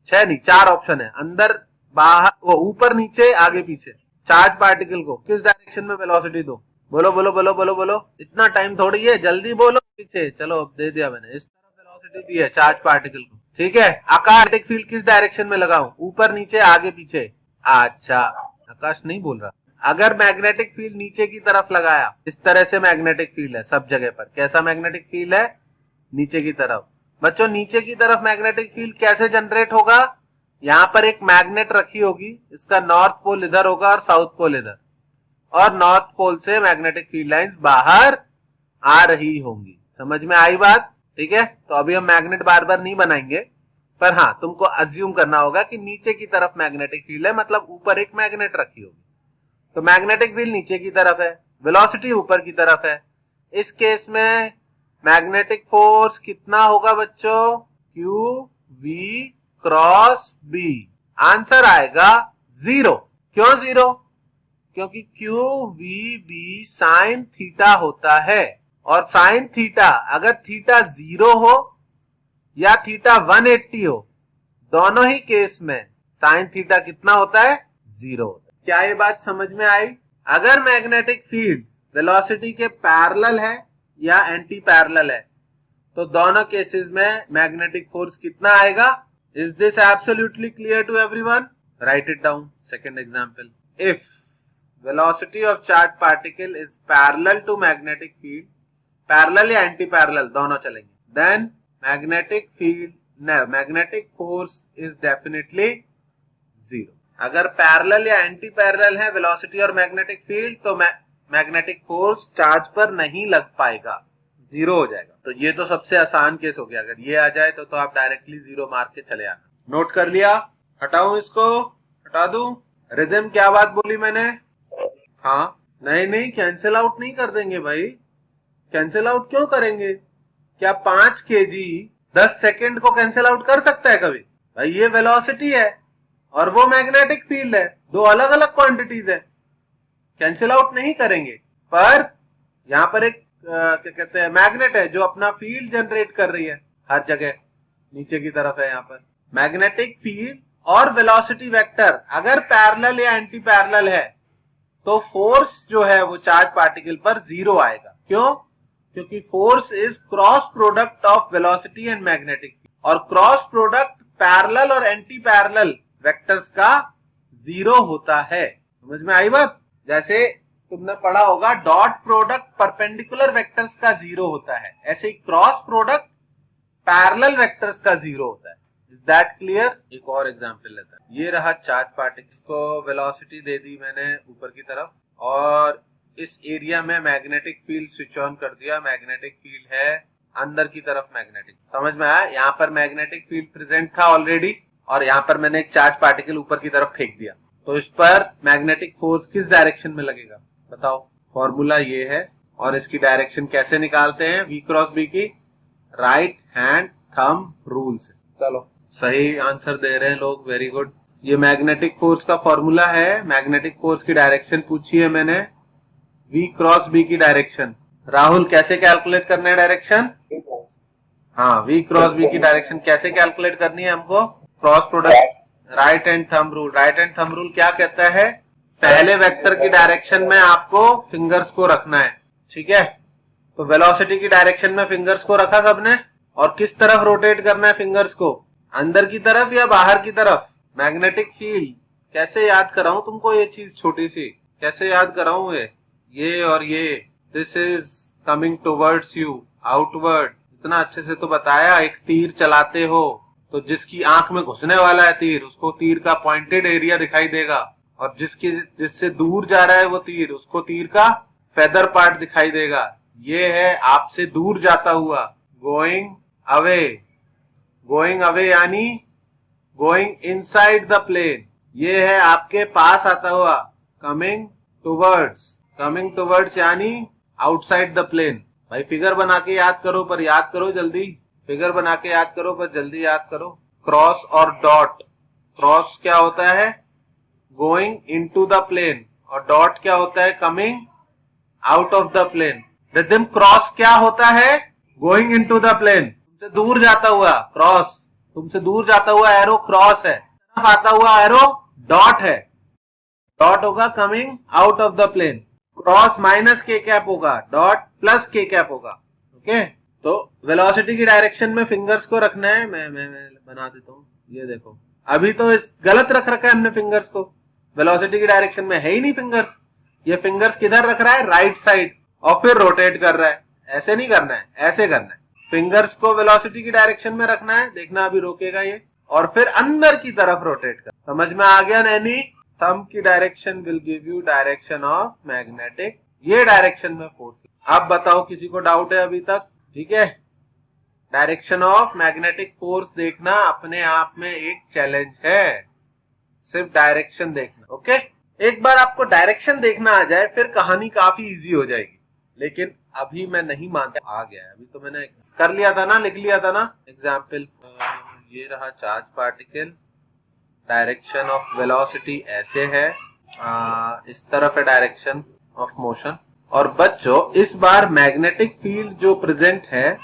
Speaker 1: छह नहीं, 4 ऑप्शन है, अंदर बाहर, वो ऊपर नीचे आगे पीछे। चार्ज पार्टिकल को किस डायरेक्शन में वेलोसिटी दो? बोलो बोलो बोलो बोलो बोलो, इतना टाइम थोड़ी है, जल्दी बोलो। पीछे चलो, अब दे दिया मैंने, इस तरफ वेलोसिटी दी है चार्ज पार्टिकल को, ठीक है। आकाश मैग्नेटिक फील्ड किस डायरेक्शन में लगाऊं? ऊपर नीचे आगे पीछे? अच्छा आकाश नहीं बोल रहा। अगर मैग्नेटिक फील्ड नीचे की तरफ लगाया, इस तरह से मैग्नेटिक फील्ड है सब जगह पर, कैसा मैग्नेटिक फील्ड है? नीचे की तरफ। बच्चों नीचे की तरफ मैग्नेटिक फील्ड कैसे जनरेट होगा? यहां पर एक मैग्नेट रखी होगी, इसका नॉर्थ पोल इधर होगा और साउथ पोल इधर, और नॉर्थ पोल से मैग्नेटिक फील्ड लाइंस बाहर आ रही होंगी। समझ में आई बात? ठीक है, तो अभी हम मैग्नेट बार बार नहीं बनाएंगे, पर हाँ तुमको अज्यूम करना होगा कि नीचे की तरफ मैग्नेटिक फील्ड है, मतलब ऊपर एक मैग्नेट रखी होगी, तो मैग्नेटिक फील्ड नीचे की तरफ है, वेलोसिटी ऊपर की तरफ है। इस केस में मैग्नेटिक फोर्स कितना होगा बच्चों? Q V cross B. Answer आएगा 0। क्यों 0? क्योंकि Q V B sine theta होता है, और साइन थीटा अगर थीटा 0 हो या थीटा 180 हो, दोनों ही केस में साइन थीटा कितना होता है? 0। क्या ये बात समझ में आई? अगर मैग्नेटिक फील्ड वेलोसिटी के पैरेलल है या एंटी पैरेलल है, तो दोनों केसेस में मैग्नेटिक फोर्स कितना आएगा? Is this absolutely clear to everyone? Write it down. Second example, if velocity of charge particle is parallel to magnetic field, parallel या एंटी पैरेलल दोनों चलेंगे, then magnetic force is definitely 0। अगर पैरेलल या एंटी पैरेलल है वेलोसिटी और मैग्नेटिक फील्ड, तो मैग्नेटिक फोर्स चार्ज पर नहीं लग पाएगा, 0 हो जाएगा। तो ये तो सबसे आसान केस हो गया, अगर ये आ जाए तो आप डायरेक्टली 0 मार के चले आना। नोट कर लिया? हटाऊं इसको? हटा दूं? रिदम क्या बात बोली मैंने? हाँ नहीं कैंसिल आउट नहीं कर देंगे भाई। कैंसिल आउट क्यों करेंगे? क्या 5 केजी 10 सेकेंड को कैंसिल आउट कर सकता है कभी? भाई ये वेलोसिटी है और वो मैग्नेटिक फील्ड है, दो अलग अलग क्वांटिटीज है, कैंसिल आउट नहीं करेंगे। पर यहां पर एक क्या कहते हैं, मैग्नेट है जो अपना फील्ड जनरेट कर रही है, हर जगह नीचे की तरफ है। यहां पर मैग्नेटिक फील्ड और वेलोसिटी वेक्टर अगर पैरेलल या एंटी पैरेलल है, तो फोर्स जो है वो चार्ज पार्टिकल पर 0 आएगा। क्यों? क्योंकि force is cross product of velocity and magnetic field, और क्रॉस प्रोडक्ट पैरेलल और एंटी पैरेलल वेक्टर्स का 0 होता है। समझ में आई बात? जैसे तुमने पढ़ा होगा डॉट प्रोडक्ट परपेंडिकुलर वेक्टर्स का 0 होता है, ऐसे ही क्रॉस प्रोडक्ट पैरेलल वेक्टर्स का 0 होता है। Is that clear? एक और एग्जांपल लेते हैं। ये रहा चार्ज पार्टिकल्स को वेलोसिटी दे दी मैंने ऊपर की तरफ, और इस एरिया में मैग्नेटिक फील्ड स्विच ऑन कर दिया। मैग्नेटिक फील्ड है अंदर की तरफ मैग्नेटिक, समझ में आया? यहाँ पर मैग्नेटिक फील्ड प्रेजेंट था ऑलरेडी, और यहाँ पर मैंने एक चार्ज पार्टिकल ऊपर की तरफ फेंक दिया, तो इस पर मैग्नेटिक फोर्स किस डायरेक्शन में लगेगा? बताओ। फॉर्मूला ये है, और इसकी डायरेक्शन कैसे निकालते हैं? V क्रॉस B की राइट हैंड थंब रूल से। चलो सही आंसर दे रहे हैं लोग, वेरी गुड। ये मैग्नेटिक फोर्स का फॉर्मूला है। मैग्नेटिक फोर्स की डायरेक्शन पूछी है मैंने, V क्रॉस B की डायरेक्शन। राहुल कैसे कैलकुलेट करना है डायरेक्शन? हाँ, V क्रॉस B की डायरेक्शन कैसे कैलकुलेट करनी है हमको? Cross product right hand thumb rule. Right hand thumb rule क्या कहता है? पहले वेक्टर की डायरेक्शन में आपको फिंगर्स को रखना है, ठीक है? तो वेलोसिटी की डायरेक्शन में फिंगर्स को रखा सबने, और किस तरफ रोटेट करना है फिंगर्स को? अंदर की तरफ या बाहर की तरफ? मैग्नेटिक फील्ड कैसे याद कराऊं तुमको? ये चीज छोटी सी कैसे याद कराऊं? ये और ये, this is coming towards you, outward. इतना अच्छे से तो बताया। एक तीर चलाते हो तो जिसकी आंख में घुसने वाला है तीर, उसको तीर का पॉइंटेड एरिया दिखाई देगा, और जिससे दूर जा रहा है वो तीर, उसको तीर का फेदर पार्ट दिखाई देगा। ये है आपसे दूर जाता हुआ, गोइंग अवे। गोइंग अवे यानी गोइंग इनसाइड द प्लेन। ये है आपके पास आता हुआ, कमिंग टुवर्ड्स। कमिंग टुवर्ड्स यानी आउटसाइड द प्लेन। भाई फिगर बना के याद करो, पर याद करो जल्दी। फिगर बना के याद करो, पर जल्दी याद करो। क्रॉस और डॉट। क्रॉस क्या होता है? गोइंग इनटू द प्लेन, और डॉट क्या होता है? Coming out of the plane. Ridham cross क्या होता है? गोइंग इनटू द प्लेन, तुमसे दूर जाता हुआ क्रॉस, तुमसे दूर जाता हुआ एरो क्रॉस है, तरफ आता हुआ एरो डॉट है, डॉट होगा coming out of the plane, cross minus K cap होगा, डॉट प्लस के कैप होगा। ओके, तो वेलोसिटी की डायरेक्शन में फिंगर्स को रखना है। मैं बना देता हूं, ये देखो अभी तो इस गलत रख रखा है हमने फिंगर्स को, वेलोसिटी की डायरेक्शन में है ही नहीं फिंगर्स। ये फिंगर्स किधर रख रहा है? राइट साइड, और फिर रोटेट कर रहा है। ऐसे नहीं करना है, ऐसे करना है। फिंगर्स को वेलोसिटी की डायरेक्शन में रखना है, देखना अभी रोकेगा ये, और फिर अंदर की तरफ रोटेट कर। समझ में आ गया नैनी? थंब की direction will give you direction of magnetic, ये डायरेक्शन में फोर्स। अब बताओ किसी को डाउट है अभी तक? ठीक है, डायरेक्शन ऑफ मैग्नेटिक फोर्स देखना अपने आप में एक चैलेंज है, सिर्फ डायरेक्शन देखना। ओके, एक बार आपको डायरेक्शन देखना आ जाए फिर कहानी काफी इजी हो जाएगी। लेकिन अभी मैं नहीं मानता, आ गया है अभी तो, मैंने कर लिया था ना, लिख लिया था ना एग्जाम्पल। ये रहा charge particle, direction of velocity ऐसे है, इस तरफ है डायरेक्शन ऑफ मोशन। और बच्चों इस बार मैग्नेटिक फील्ड जो प्रेजेंट है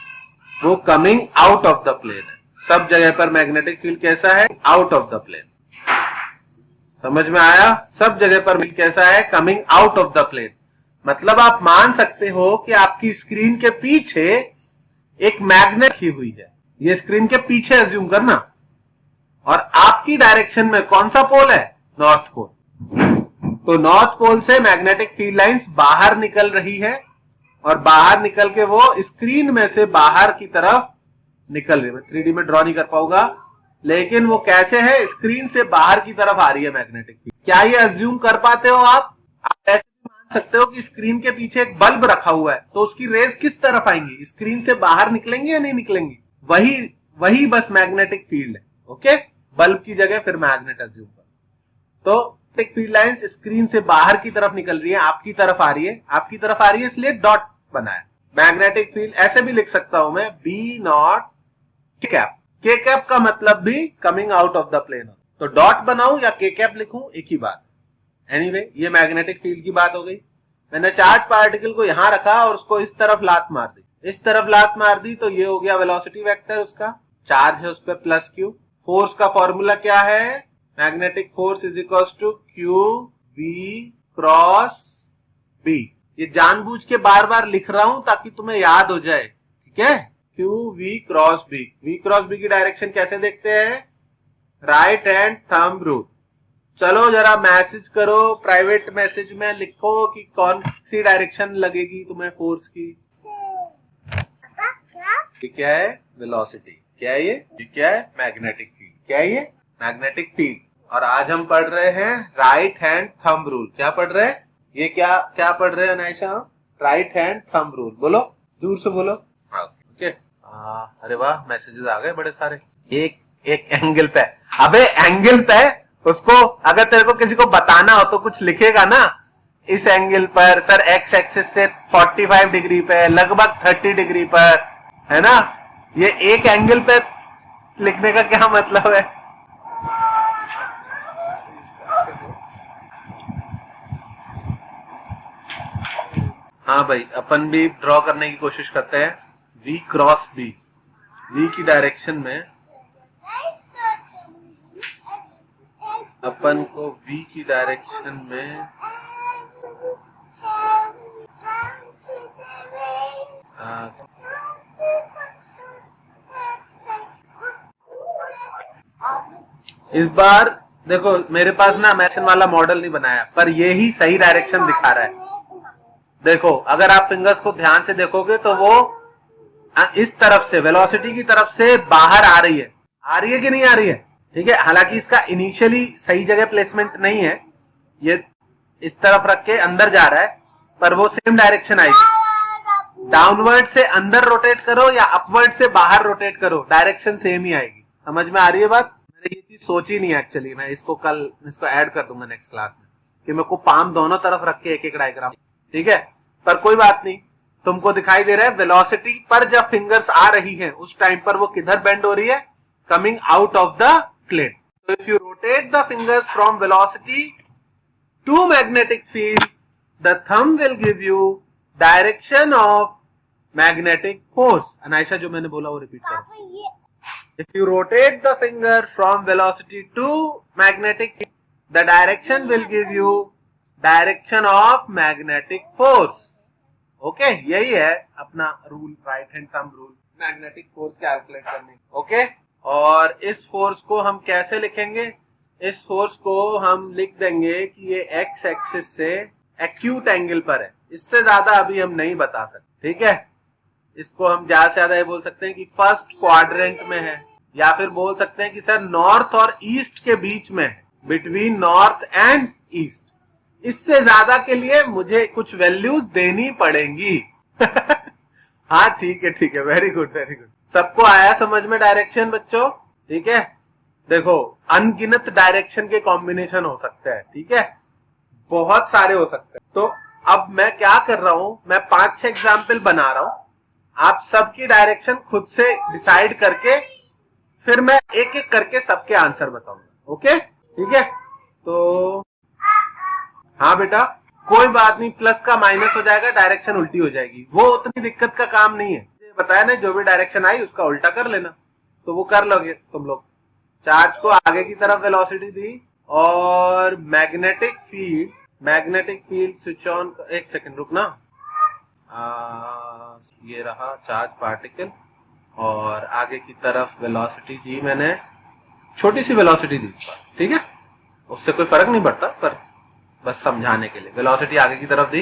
Speaker 1: वो coming out of the plane है। सब जगह पर मैग्नेटिक फील्ड कैसा है? Out of the plane. समझ में आया? सब जगह पर फील्ड कैसा है? Coming out of the plane. मतलब आप मान सकते हो कि आपकी स्क्रीन के पीछे एक मैग्नेट की हुई है, ये स्क्रीन के पीछे अज्यूम करना, और आपकी डायरेक्शन में कौन सा पोल है? North pole. तो नॉर्थ पोल से मैग्नेटिक फील्ड लाइंस बाहर निकल रही है, और बाहर निकल के वो स्क्रीन में से बाहर की तरफ निकल रही है। मैं 3D में ड्रॉ नहीं कर पाऊंगा, लेकिन वो कैसे है? स्क्रीन से बाहर की तरफ आ रही है मैग्नेटिक फील्ड। क्या ये अज्यूम कर पाते हो आप? ऐसे भी मान सकते हो कि स्क्रीन के पीछे एक बल्ब रखा हुआ है, तो उसकी रेज किस तरफ आएंगी? स्क्रीन से बाहर निकलेंगी या नहीं निकलेंगी? वही बस मैग्नेटिक फील्ड है। ओके, बल्ब की जगह फिर मैग्नेट अज्यूम कर। तो मैग्नेटिक फील्ड लाइंस स्क्रीन से बाहर की तरफ निकल रही है, आपकी तरफ आ रही है, आपकी तरफ आ रही है, इसलिए डॉट बनाया। मैग्नेटिक फील्ड ऐसे भी लिख सकता हूं मैं, B naught K cap. K cap का मतलब भी coming out of the plane. तो डॉट बनाऊं या के कैप लिखूं, एक ही बात। एनीवे, ये मैग्नेटिक फील्ड की बात हो गई। मैंने चार्ज पार्टिकल को यहां रखा और उसको इस तरफ लात मार दी, इस तरफ लात मार दी, तो ये हो गया वेलोसिटी वेक्टर उसका। चार्ज है उस पर प्लस क्यू। फोर्स का फॉर्मूला क्या है? Magnetic force is equal to Q V cross B. ये जानबूझ के बार बार लिख रहा हूं ताकि तुम्हें याद हो जाए। ठीक है, Q V cross B. V cross B की डायरेक्शन कैसे देखते हैं? Right hand thumb rule. चलो जरा मैसेज करो, प्राइवेट मैसेज में लिखो कि कौन सी डायरेक्शन लगेगी तुम्हें फोर्स की। क्या है? वेलोसिटी। क्या है ये? क्या है? Magnetic field. क्या है ये? Magnetic field. और आज हम पढ़ रहे हैं राइट हैंड थंब रूल। क्या पढ़ रहे हैं? ये क्या पढ़ रहे हैं Anaysha? Right hand thumb rule. बोलो, दूर से बोलो। ओके, अरे वाह, मैसेजेस आ गए बड़े सारे। एक एंगल पे, अबे एंगल पे उसको अगर तेरे को किसी को बताना हो तो कुछ लिखेगा ना, इस एंगल पर सर एक्स एक्सिस से 45 डिग्री पे, लगभग 30 डिग्री पर, है ना। ये एक एंगल पे लिखने का क्या मतलब है? हाँ भाई, अपन भी ड्रॉ करने की कोशिश करते हैं। V क्रॉस B, V की डायरेक्शन में अपन को V की डायरेक्शन में इस बार देखो, मेरे पास ना मैक्शन वाला मॉडल नहीं बनाया, पर ये ही सही डायरेक्शन दिखा रहा है। देखो, अगर आप फिंगर्स को ध्यान से देखोगे तो वो इस तरफ से, वेलोसिटी की तरफ से बाहर आ रही है कि नहीं आ रही है? ठीक है, हालांकि इसका इनिशियली सही जगह प्लेसमेंट नहीं है, ये इस तरफ रख के अंदर जा रहा है, पर वो सेम डायरेक्शन आएगी। डाउनवर्ड से अंदर रोटेट करो या अपवर्ड से बाहर रोटेट करो, डायरेक्शन सेम ही आएगी। समझ में आ रही है बात? मैंने ये चीज सोची नहीं एक्चुअली, मैं इसको ऐड कर दूंगा नेक्स्ट क्लास में, कि मेरे को पाम दोनों तरफ रख के एक डायग्राम। ठीक है, पर कोई बात नहीं, तुमको दिखाई दे रहा है वेलोसिटी पर जब फिंगर्स आ रही हैं उस टाइम पर वो किधर बेंड हो रही है? Coming out of the plane. So if you rotate the fingers from velocity to magnetic field, the thumb will give you direction of magnetic force. Anaysha जो मैंने बोला वो रिपीट करो. If you rotate the finger from velocity to magnetic field, the direction will give you direction of magnetic force. Okay, यही है अपना rule, right hand thumb rule magnetic force calculate करने. ओके, और इस फोर्स को हम कैसे लिखेंगे? इस फोर्स को हम लिख देंगे कि ये एक्स एक्सिस से एक्यूट एंगल पर है. इससे ज्यादा अभी हम नहीं बता सकते. ठीक है, इसको हम ज्यादा से ज्यादा ये बोल सकते हैं कि फर्स्ट क्वाड्रेंट में है, या फिर बोल सकते हैं कि सर नॉर्थ और ईस्ट के बीच में है, बिटवीन नॉर्थ एंड ईस्ट. इससे ज्यादा के लिए मुझे कुछ वैल्यूज देनी पड़ेंगी. हाँ ठीक है, वेरी गुड वेरी गुड. सबको आया समझ में डायरेक्शन बच्चों? ठीक है, देखो अनगिनत डायरेक्शन के कॉम्बिनेशन हो सकते हैं. ठीक है, बहुत सारे हो सकते हैं. तो अब मैं क्या कर रहा हूं, मैं 5-6 एग्जाम्पल बना रहा हूं. आप सबकी डायरेक्शन खुद से डिसाइड करके फिर मैं एक एक करके सबके आंसर बताऊंगा. ओके ठीक है, तो हाँ बेटा कोई बात नहीं, प्लस का माइनस हो जाएगा, डायरेक्शन उल्टी हो जाएगी, वो उतनी दिक्कत का काम नहीं है. बताया ना, जो भी डायरेक्शन आई उसका उल्टा कर लेना, तो वो कर लोगे तुम लोग. चार्ज को आगे की तरफ वेलोसिटी दी और मैग्नेटिक फील्ड स्विच ऑन. एक सेकंड रुकना. ये रहा चार्ज पार्टिकल और आगे की तरफ वेलोसिटी दी मैंने, छोटी सी वेलोसिटी दी. ठीक है, उससे कोई फर्क नहीं पड़ता, पर बस समझाने के लिए वेलोसिटी आगे की तरफ दी.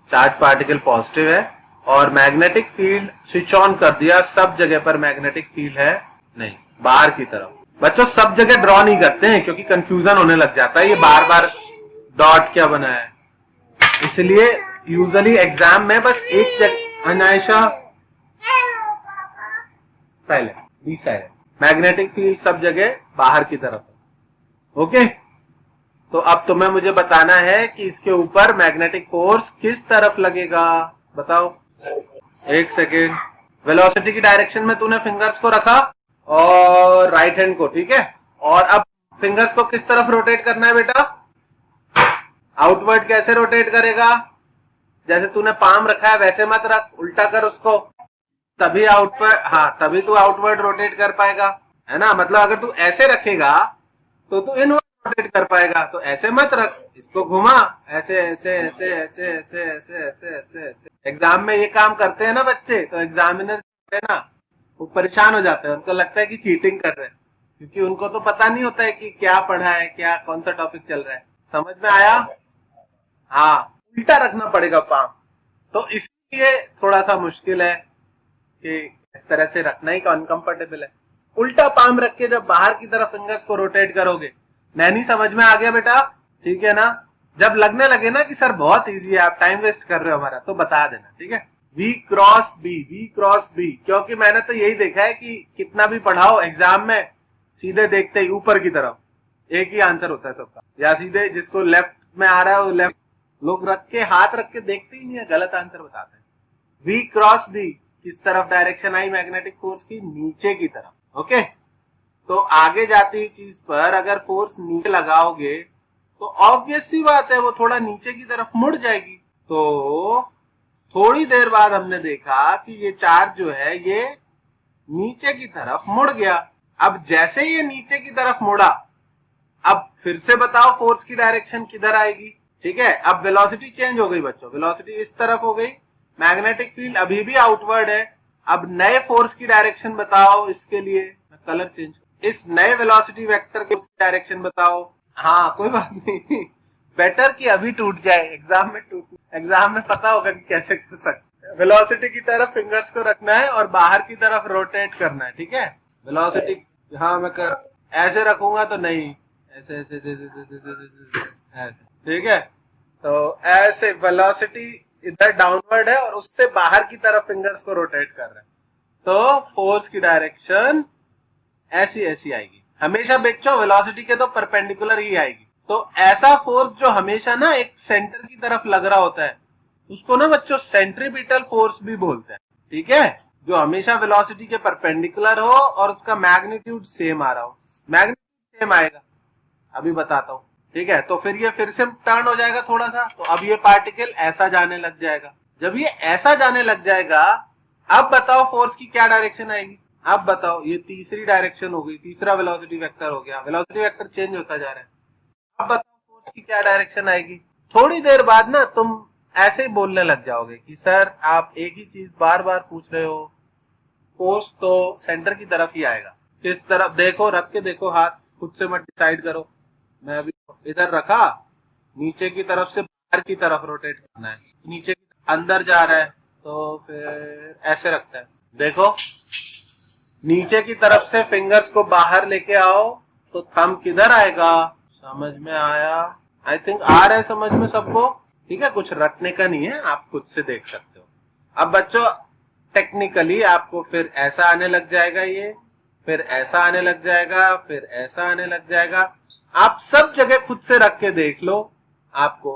Speaker 1: चार्ज पार्टिकल पॉजिटिव है और मैग्नेटिक फील्ड स्विच ऑन कर दिया. सब जगह पर मैग्नेटिक फील्ड है नहीं, बाहर की तरफ. बच्चों सब जगह ड्रॉ नहीं करते हैं क्योंकि कंफ्यूजन होने लग जाता है, ये बार बार डॉट क्या बना है. इसलिए यूजुअली एग्जाम में बस एक जगह. Anaysha silent, be silent. Magnetic field सब जगह बाहर की तरफ. ओके, तो अब तुम्हें मुझे बताना है कि इसके ऊपर मैग्नेटिक फोर्स किस तरफ लगेगा. बताओ. एक सेकेंड. वेलोसिटी की डायरेक्शन में तूने फिंगर्स को रखा और राइट हैंड को. ठीक है, और अब फिंगर्स को किस तरफ रोटेट करना है बेटा? आउटवर्ड. कैसे रोटेट करेगा? जैसे तूने पाम रखा है वैसे मत रख, उल्टा कर उसको, तभी आउटवर्ड. हाँ, तभी तू आउटवर्ड रोटेट कर पाएगा, है ना. मतलब अगर तू ऐसे रखेगा तो तू इनवर्ड रोटेट कर पाएगा. तो ऐसे मत रख, इसको घुमा, ऐसे ऐसे ऐसे ऐसे ऐसे ऐसे ऐसे ऐसे ऐसे. एग्जाम में ये काम करते हैं ना बच्चे, तो एग्जामिनर है ना, वो परेशान हो जाते हैं. उनको लगता है कि चीटिंग कर रहे हैं, क्योंकि उनको तो पता नहीं होता है कि क्या पढ़ा है, क्या कौन सा टॉपिक चल रहा है. समझ में आया? हाँ, उल्टा रखना पड़ेगा पाम. तो इसलिए थोड़ा सा मुश्किल है कि इस तरह से रखना ही अनकंफर्टेबल है. उल्टा पाम रख के जब बाहर की तरफ फिंगर्स को रोटेट करोगे. नैनी समझ में आ गया बेटा? ठीक है ना. जब लगने लगे ना कि सर बहुत इजी है, आप टाइम वेस्ट कर रहे हो हमारा, तो बता देना. ठीक है, V क्रॉस B, क्योंकि मैंने तो यही देखा है कि कितना भी पढ़ाओ एग्जाम में सीधे देखते ही ऊपर की तरफ एक ही आंसर होता है सबका, या सीधे जिसको लेफ्ट में आ रहा है वो लेफ्ट. लोग रख के हाथ रख के देखते ही नहीं है, गलत आंसर बताते हैं. V क्रॉस B किस तरफ डायरेक्शन आई मैग्नेटिक फोर्स की? नीचे की तरफ. ओके, तो आगे जाती हुई चीज पर अगर फोर्स नीचे लगाओगे तो ऑब्वियस सी बात है वो थोड़ा नीचे की तरफ मुड़ जाएगी. तो थोड़ी देर बाद हमने देखा कि ये चार्ज जो है ये नीचे की तरफ मुड़ गया. अब जैसे ये नीचे की तरफ मुड़ा, अब फिर से बताओ फोर्स की डायरेक्शन किधर आएगी? ठीक है, अब वेलोसिटी चेंज हो गई बच्चों, वेलोसिटी इस तरफ हो गई, मैग्नेटिक फील्ड अभी भी आउटवर्ड है. अब नए फोर्स की डायरेक्शन बताओ. इसके लिए कलर चेंज, इस नए वेलोसिटी वेक्टर की डायरेक्शन बताओ. हाँ कोई बात नहीं, बेटर कि अभी टूट जाए, एग्जाम में पता होगा कि कैसे कर सकते. वेलोसिटी की तरफ फिंगर्स को रखना है और बाहर की तरफ रोटेट करना है. ठीक है, वेलोसिटी. हाँ मैं कर ऐसे रखूंगा तो नहीं, ऐसे ऐसे ऐसे. ठीक है, तो ऐसे वेलोसिटी इधर डाउनवर्ड है और उससे बाहर की तरफ फिंगर्स को रोटेट कर रहे हैं, तो फोर्स की डायरेक्शन ऐसी ऐसी आएगी हमेशा. बच्चों वेलोसिटी के तो परपेंडिकुलर ही आएगी. तो ऐसा फोर्स जो हमेशा ना एक सेंटर की तरफ लग रहा होता है उसको ना बच्चों सेंट्रीपिटल फोर्स भी बोलते हैं. ठीक है, जो हमेशा वेलोसिटी के परपेंडिकुलर हो और उसका मैग्नीट्यूड सेम आ रहा हो. मैग्नीट्यूड सेम आएगा, अभी बताता हूं ठीक है, तो फिर ये फिर से टर्न हो जाएगा थोड़ा सा, तो अब ये पार्टिकल ऐसा जाने लग जाएगा। जब ये ऐसा जाने लग जाएगा, अब बताओ फोर्स की क्या डायरेक्शन आएगी। अब बताओ, ये तीसरी डायरेक्शन हो गई, तीसरा वेलोसिटी वेक्टर हो गया, वेलोसिटी वेक्टर चेंज होता जा रहा है। अब बताओ फोर्स की क्या डायरेक्शन आएगी। थोड़ी देर बाद ना तुम ऐसे ही बोलने लग जाओगे कि सर आप एक ही चीज बार बार पूछ रहे हो, फोर्स तो सेंटर की तरफ ही आएगा। किस तरफ देखो, रख के देखो हाथ, खुद से मत डिसाइड करो। मैं अभी इधर रखा, नीचे की तरफ से बाहर की तरफ रोटेट करना है, नीचे की अंदर जा रहा है तो फिर ऐसे रखता है। देखो, नीचे की तरफ से फिंगर्स को बाहर लेके आओ तो थंब किधर आएगा। समझ में आया? आई थिंक आ रहा है समझ में सबको। ठीक है, कुछ रटने का नहीं है, आप खुद से देख सकते हो। अब बच्चों टेक्निकली आपको फिर ऐसा आने लग जाएगा, ये फिर ऐसा आने लग जाएगा, फिर ऐसा आने लग जाएगा। आप सब जगह खुद से रख के देख लो, आपको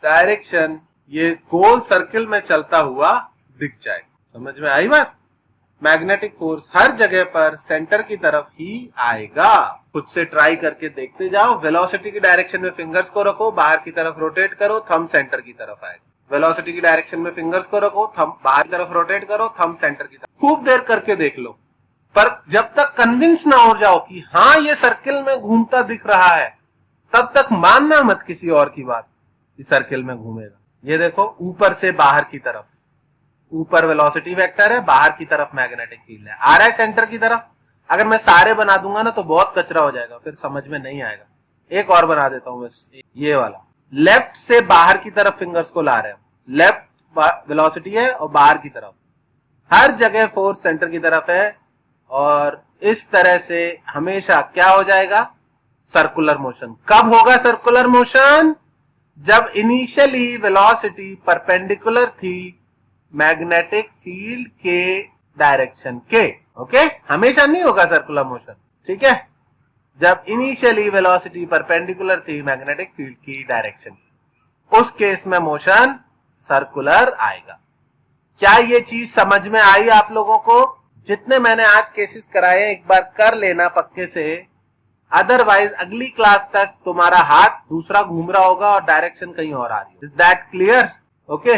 Speaker 1: डायरेक्शन ये गोल सर्किल में चलता हुआ दिख जाएगा। समझ में आई बात? मैग्नेटिक फोर्स हर जगह पर सेंटर की तरफ ही आएगा। खुद से ट्राई करके देखते जाओ। वेलोसिटी की डायरेक्शन में फिंगर्स को रखो, बाहर की तरफ रोटेट करो, थंब सेंटर की तरफ आएगा। वेलोसिटी की डायरेक्शन में फिंगर्स को रखो, थंब बाहर की तरफ रोटेट करो, थंब सेंटर की तरफ। खूब देर करके देख लो, पर जब तक कन्विंस ना हो जाओ कि हाँ ये सर्किल में घूमता दिख रहा है, तब तक मानना मत किसी और की बात कि सर्किल में घूमेगा। ये देखो, ऊपर से बाहर की तरफ, ऊपर वेलोसिटी वेक्टर है, बाहर की तरफ मैग्नेटिक फील्ड है, आ रहा है सेंटर की तरफ। अगर मैं सारे बना दूंगा ना तो बहुत कचरा हो जाएगा, फिर समझ में नहीं आएगा। एक और बना देता हूं बस, ये वाला। लेफ्ट से बाहर की तरफ फिंगर्स को ला रहे हैं, लेफ्ट वेलोसिटी है और बाहर की तरफ, हर जगह फोर्स सेंटर की तरफ है। और इस तरह से हमेशा क्या हो जाएगा, सर्कुलर मोशन। कब होगा सर्कुलर मोशन? जब इनिशियली वेलोसिटी परपेंडिकुलर थी मैग्नेटिक फील्ड के डायरेक्शन के। ओके, हमेशा नहीं होगा सर्कुलर मोशन। ठीक है, जब इनिशियली वेलोसिटी परपेंडिकुलर थी मैग्नेटिक फील्ड की डायरेक्शन की, उस केस में मोशन सर्कुलर आएगा। क्या ये चीज समझ में आई आप लोगों को? जितने मैंने आज केसेस कराए एक बार कर लेना पक्के से, अदरवाइज अगली क्लास तक तुम्हारा हाथ दूसरा घूम रहा होगा और डायरेक्शन कहीं और आ रही है। Is that clear? ओके,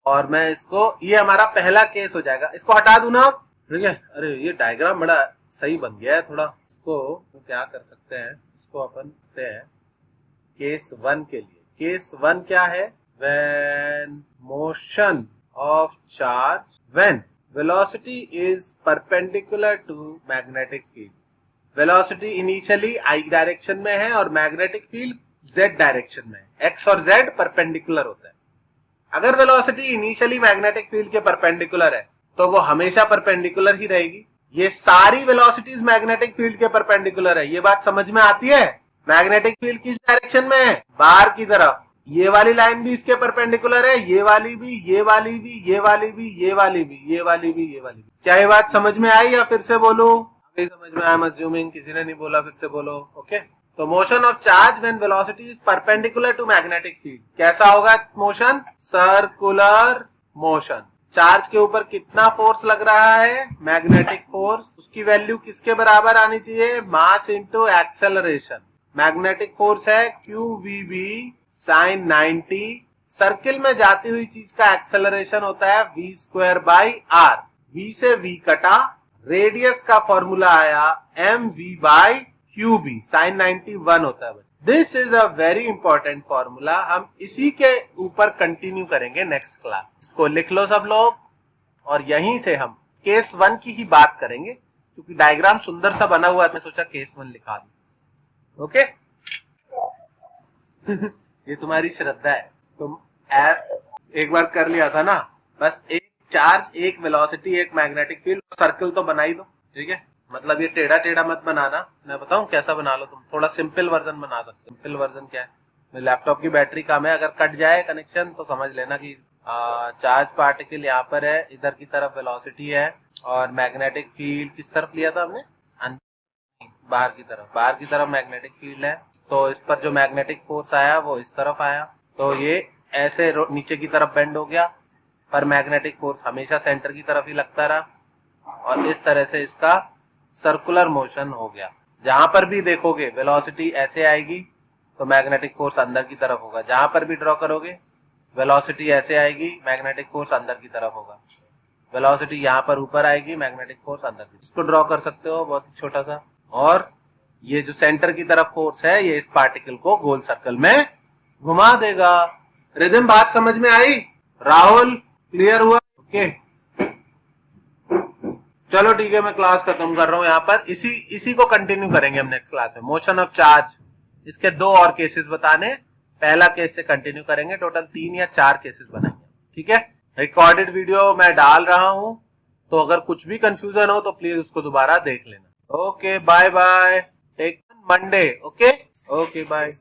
Speaker 1: और मैं इसको, ये हमारा पहला केस हो जाएगा, इसको हटा दूं ना आप? ठीक है, अरे ये डायग्राम बड़ा सही बन गया है थोड़ा। इसको तो क्या कर सकते हैं, इसको अपन करते हैं केस 1 के लिए। केस 1 क्या है? When motion of charge, when velocity is perpendicular to magnetic field. Velocity initially I direction में है और मैग्नेटिक फील्ड जेड डायरेक्शन में है। एक्स और जेड परपेंडिकुलर होता है। अगर वेलोसिटी इनिशियली मैग्नेटिक फील्ड के परपेंडिकुलर है तो वो हमेशा परपेंडिकुलर ही रहेगी। ये सारी वेलोसिटीज मैग्नेटिक फील्ड के परपेंडिकुलर है। ये बात समझ में आती है? मैग्नेटिक फील्ड किस डायरेक्शन में है? बाहर की तरफ। ये वाली लाइन भी इसके परपेंडिकुलर है, ये वाली भी, ये वाली भी, ये वाली भी, ये वाली भी, ये वाली भी, ये वाली भी। क्या ये बात समझ में आई या फिर से बोलूं? समझ में आया? I'm assuming किसी ने नहीं बोला, फिर से बोलो। ओके, तो motion of charge when velocity is perpendicular to magnetic field, कैसा होगा मोशन? Circular motion. चार्ज के ऊपर कितना फोर्स लग रहा है? Magnetic force. उसकी वैल्यू किसके बराबर आनी चाहिए? Mass into acceleration. Magnetic force है QVB sin 90। सर्किल में जाती हुई चीज का एक्सेलरेशन होता है v²/r। v से v कटा, रेडियस का फॉर्मूला आया mv/qb, sin 90 1 होता है। This is a very important formula. हम इसी के ऊपर कंटिन्यू करेंगे नेक्स्ट क्लास। इसको लिख लो सब लोग, और यहीं से हम केस 1 की ही बात करेंगे। क्योंकि डायग्राम सुंदर सा बना हुआ है, मैं सोचा केस 1 लिखा दूं। ओके ये तुम्हारी श्रद्धा है, तुम एक बार कर लिया था ना। बस एक चार्ज, एक वेलोसिटी, एक मैग्नेटिक फील्ड, सर्कल तो बना ही दो। ठीक है, मतलब ये टेढ़ा टेढ़ा मत बनाना। मैं बताऊं कैसा बना लो तुम। थोड़ा सिंपल वर्जन बना सकते हो। सिंपल वर्जन क्या है? मेरे लैपटॉप की बैटरी कम है, अगर कट जाए कनेक्शन तो समझ लेना कि चार्ज पार्टिकल यहाँ पर है, इधर की तरफ वेलोसिटी है, और मैग्नेटिक फील्ड किस तरफ लिया था हमने? बाहर की तरफ। बाहर की तरफ मैग्नेटिक फील्ड है, तो इस पर जो मैग्नेटिक फोर्स आया वो इस तरफ आया, तो ये ऐसे नीचे की तरफ बेंड हो गया, पर मैग्नेटिक फोर्स हमेशा सेंटर की तरफ ही लगता रहा, और इस तरह से इसका सर्कुलर मोशन हो गया। जहां पर भी देखोगे वेलोसिटी ऐसे आएगी, तो मैग्नेटिक फोर्स अंदर की तरफ होगा। जहां पर भी ड्रॉ करोगे वेलोसिटी ऐसे आएगी, मैग्नेटिक फोर्स अंदर की तरफ होगा। वेलोसिटी यहाँ पर ऊपर आएगी, मैग्नेटिक फोर्स अंदर की। इसको ड्रॉ कर सकते हो बहुत ही छोटा सा। और ये जो सेंटर की तरफ फोर्स है ये इस पार्टिकल को गोल सर्कल में घुमा देगा। रिदम बात समझ में आई? राहुल क्लियर हुआ? ओके चलो ठीक है, मैं क्लास खत्म कर रहा हूं यहाँ पर। इसी को कंटिन्यू करेंगे हम नेक्स्ट क्लास में। मोशन ऑफ चार्ज, इसके 2 और केसेस बताने, पहला केस से कंटिन्यू करेंगे। टोटल 3 या 4 केसेस बनाएंगे, ठीक है। रिकॉर्डेड वीडियो मैं डाल रहा हूं, तो अगर कुछ भी कंफ्यूजन हो तो प्लीज उसको दोबारा देख लेना। Okay bye bye, take Monday. Okay okay bye.